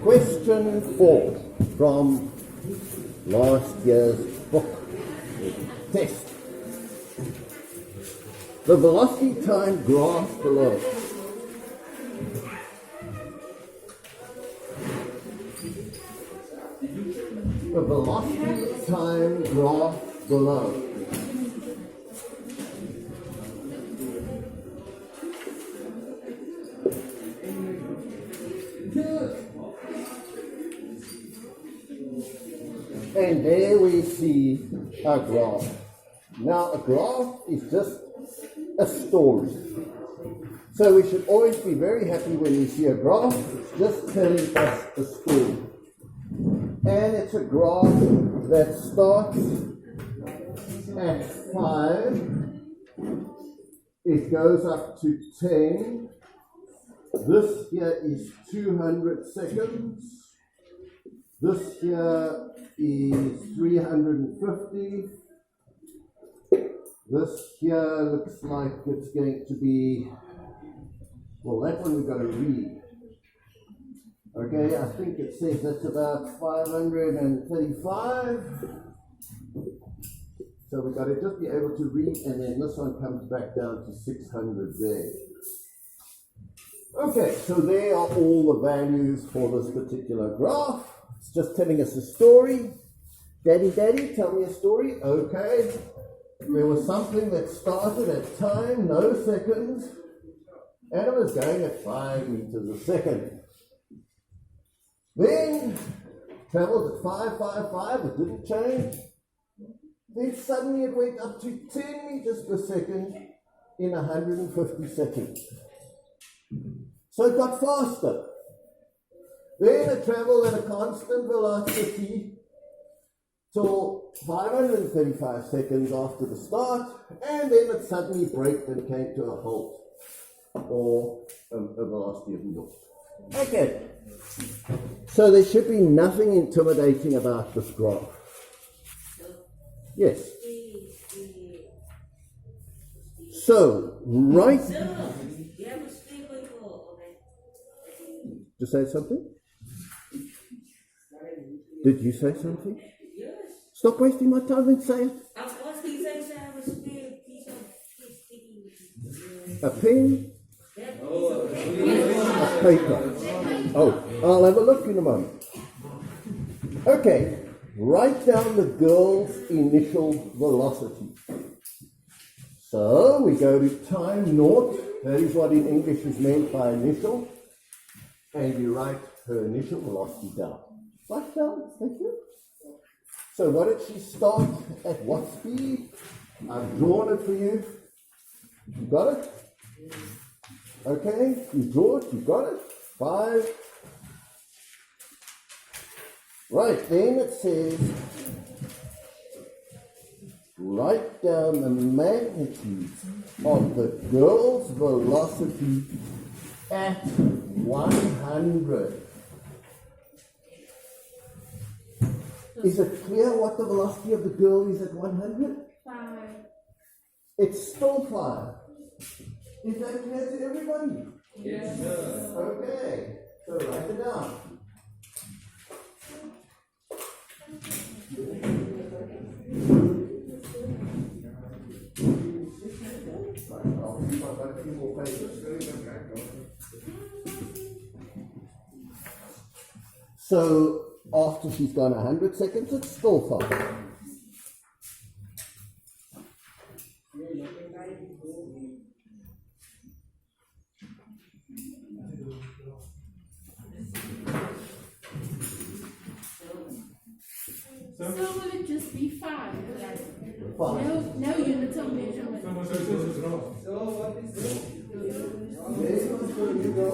Question 4 from last year's book test. The velocity time graph below. The velocity time graph below. And there we see a graph. Now a graph is just a story. So we should always be very happy when we see a graph. It's just telling us a story. And it's a graph that starts at 5. It goes up to 10. This here is 200 seconds. This here is 350. This here looks like it's going to be, well, that one we've got to read. Okay, I think it says that's about 535. So we've got to just be able to read, and then this one comes back down to 600 there. Okay, so there are all the values for this particular graph. It's just telling us a story. Daddy, tell me a story. Okay. There was something that started at time, no seconds, and it was going at 5 meters a second. Then, traveled at 555, it didn't change. Then suddenly it went up to 10 meters per second in 150 seconds. So it got faster. Then it traveled at a constant velocity till 535 seconds after the start, and then it suddenly braked and came to a halt, or a velocity of 0. Okay, so there should be nothing intimidating about this graph. Yes. So, right. Did you say something? Did you say something? Yes. Stop wasting my time and say it. I was asking you to say I was still piece of A pen? A paper. Oh, I'll have a look in a moment. Okay, write down the girl's initial velocity. So we go to time 0. That is what in English is meant by initial. And you write her initial velocity down. Write down, thank you. So what did she start at what speed? I've drawn it for you. You got it? Okay, you draw it, you got it. 5. Right, then it says, write down the magnitude of the girl's velocity at 100. Is it clear what the velocity of the girl is at 100? 5. It's still 5. Is that clear to everybody? Yes. Okay, so write it down. I've got a few more pages. So after she's gone 100 seconds, it's still 5. So would it just be 5? Fine. No units of measurement. So what is this? There you go.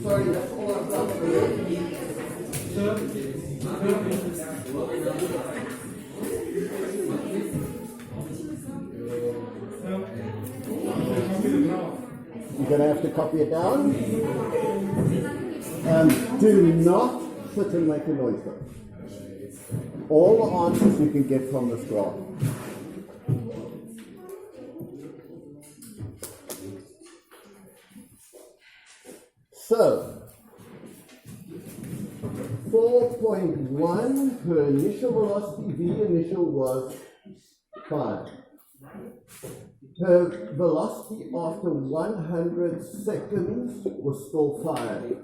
Sorry, that's all I've got for you. You're going to have to copy it down. Do not sit and make a noise though. All the answers you can get from this graph. So, 4.1, her initial velocity, V initial was 5. Her velocity after 100 seconds was still 5.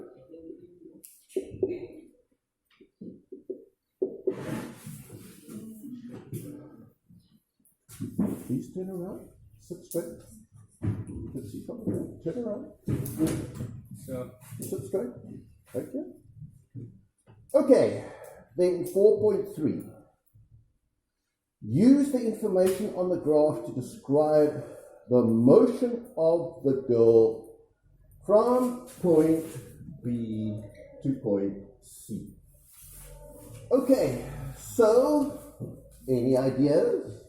Please turn around, sit straight. You can see from here. Turn around. So, Sit straight. Thank you. Okay, then 4.3. Use the information on the graph to describe the motion of the girl from point B to point C. Okay, so any ideas?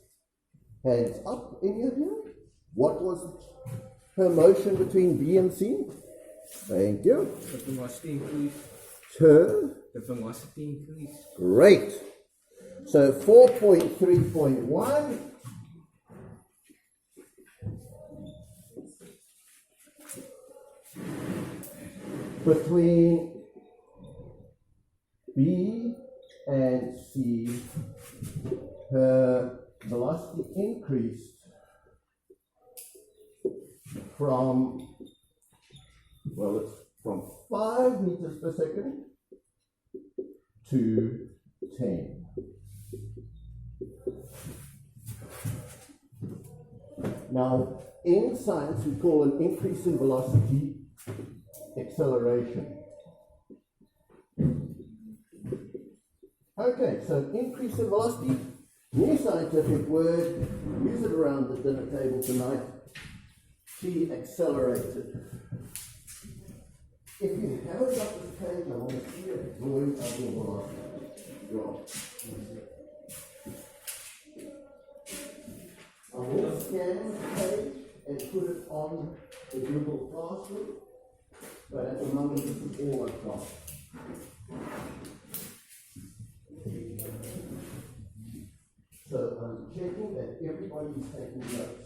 Hands up, any idea? What was her motion between B and C? Thank you. the velocity increase. Her. The velocity increase. Great. So 4.3.1. Between B and C, her velocity increased from, well, it's from 5 meters per second to 10. Now, in science, we call an increase in velocity acceleration. Okay, so increase in velocity, new scientific word, use it around the dinner table tonight. She accelerated. If you haven't got this page, I want to see a drawing of your velocity graph. I will scan the page and put it on the Google Classroom, but at the moment this is all I've got. So I'm checking that everybody's taking notes.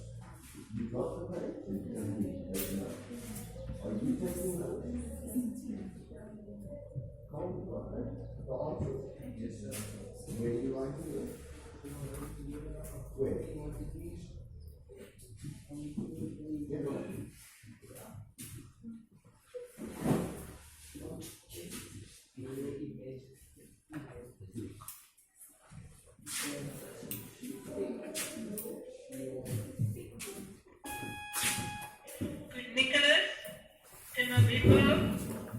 You got the page? You don't need to take notes. Are you taking notes? Colin, you got that? The answers? Yes, sir. Where do you like to do it? Where? Get on. Nicholas, Timothy,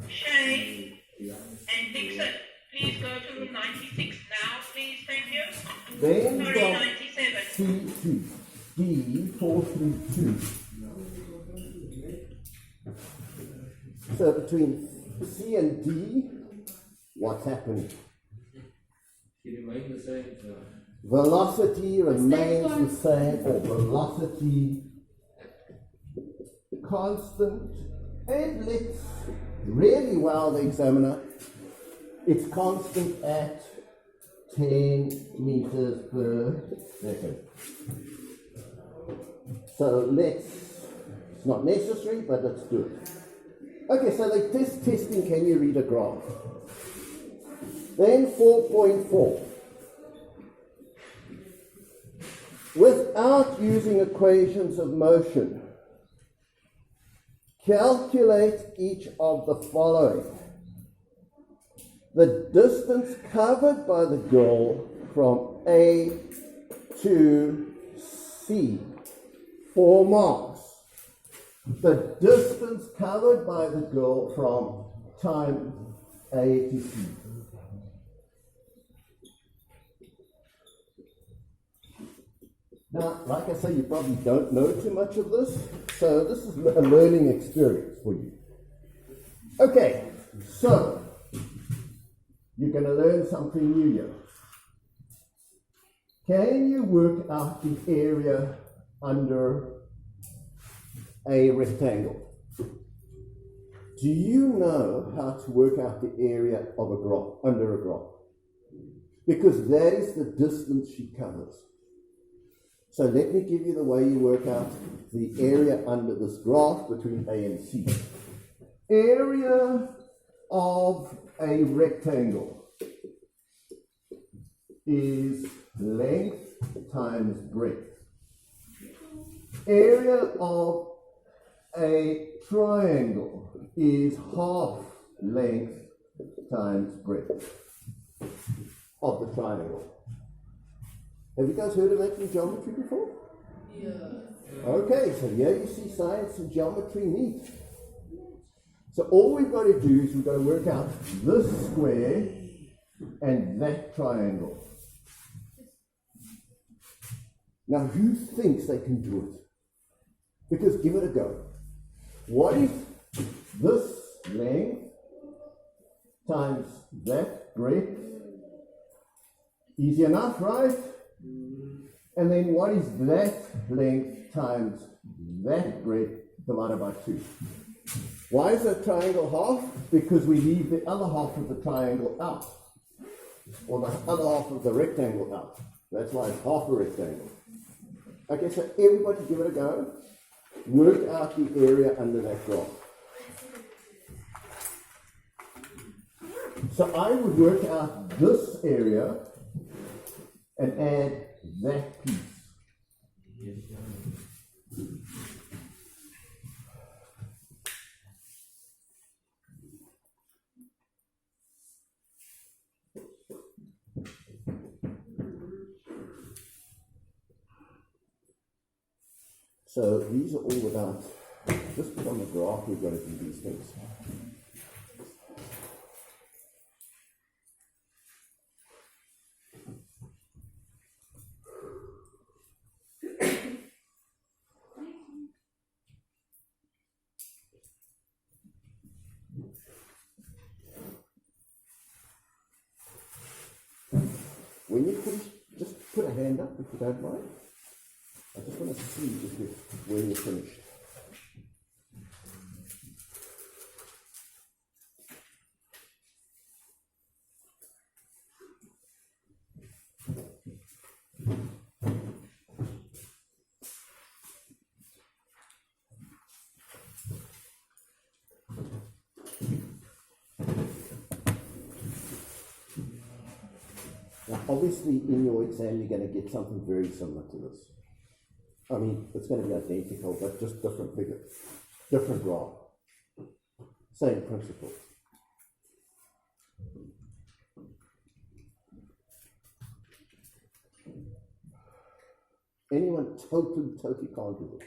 Shane, and Dixon. Please go to room 96 now, please. Thank you. Then Sorry, from 97. C to D, 4 through 2. So between C and D, what's happening? She remained the same, sir. Velocity remains the same, or velocity constant, and let's really wow the examiner. It's constant at 10 meters per second. So it's not necessary, but let's do it. Okay, so like this testing, can you read a graph? Then 4.4. Without using equations of motion, calculate each of the following. The distance covered by the girl from A to C, 4 marks. The distance covered by the girl from time A to C. Now, like I say, you probably don't know too much of this, so this is a learning experience for you. Okay, so you're going to learn something new here. Can you work out the area under a rectangle? Do you know how to work out the area of a graph, under a graph? Because that is the distance she covers. So let me give you the way you work out the area under this graph between A and C. Area of a rectangle is length times breadth. Area of a triangle is half length times breadth of the triangle. Have you guys heard of that in geometry before? Yeah. Okay, so here you see science and geometry meet. So all we've got to do is we've got to work out this square and that triangle. Now who thinks they can do it? Because give it a go. What if this length times that breadth? Easy enough, right? And then what is that length times that breadth divided by 2? Why is that triangle half? Because we leave the other half of the triangle out. Or the other half of the rectangle out. That's why it's half a rectangle. Okay, so everybody give it a go. Work out the area under that graph. So I would work out this area and add that piece. So these are all without, just put on the graph, we've got to do these things. When you finish, just put a hand up if you don't mind. I just want to see when you're finished. Now, obviously, in your exam, you're going to get something very similar to this. I mean, it's going to be identical, but just different figures, different graph, same principle. Anyone totally can't do it?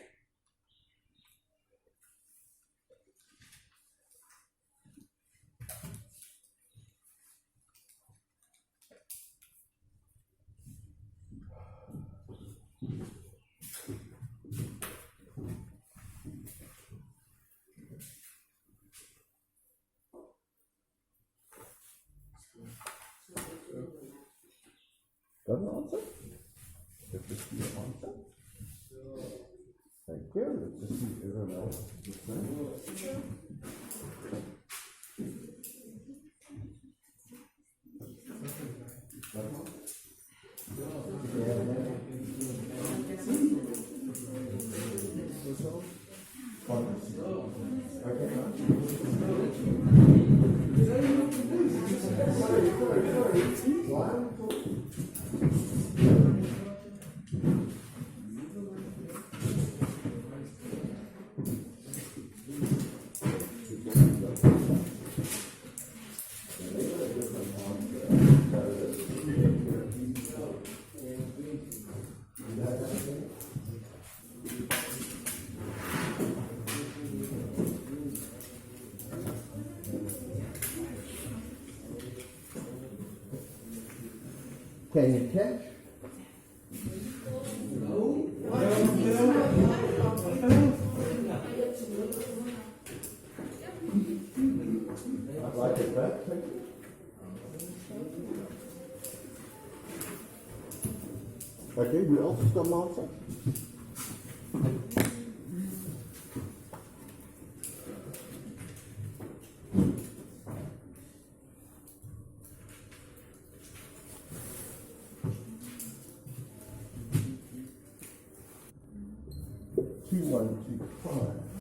Got an answer? Let's just see an answer. Thank you. Let's just see if everyone else is the same. Can you catch? I'd like it back, thank you. Okay, who else has got an answer? 2125.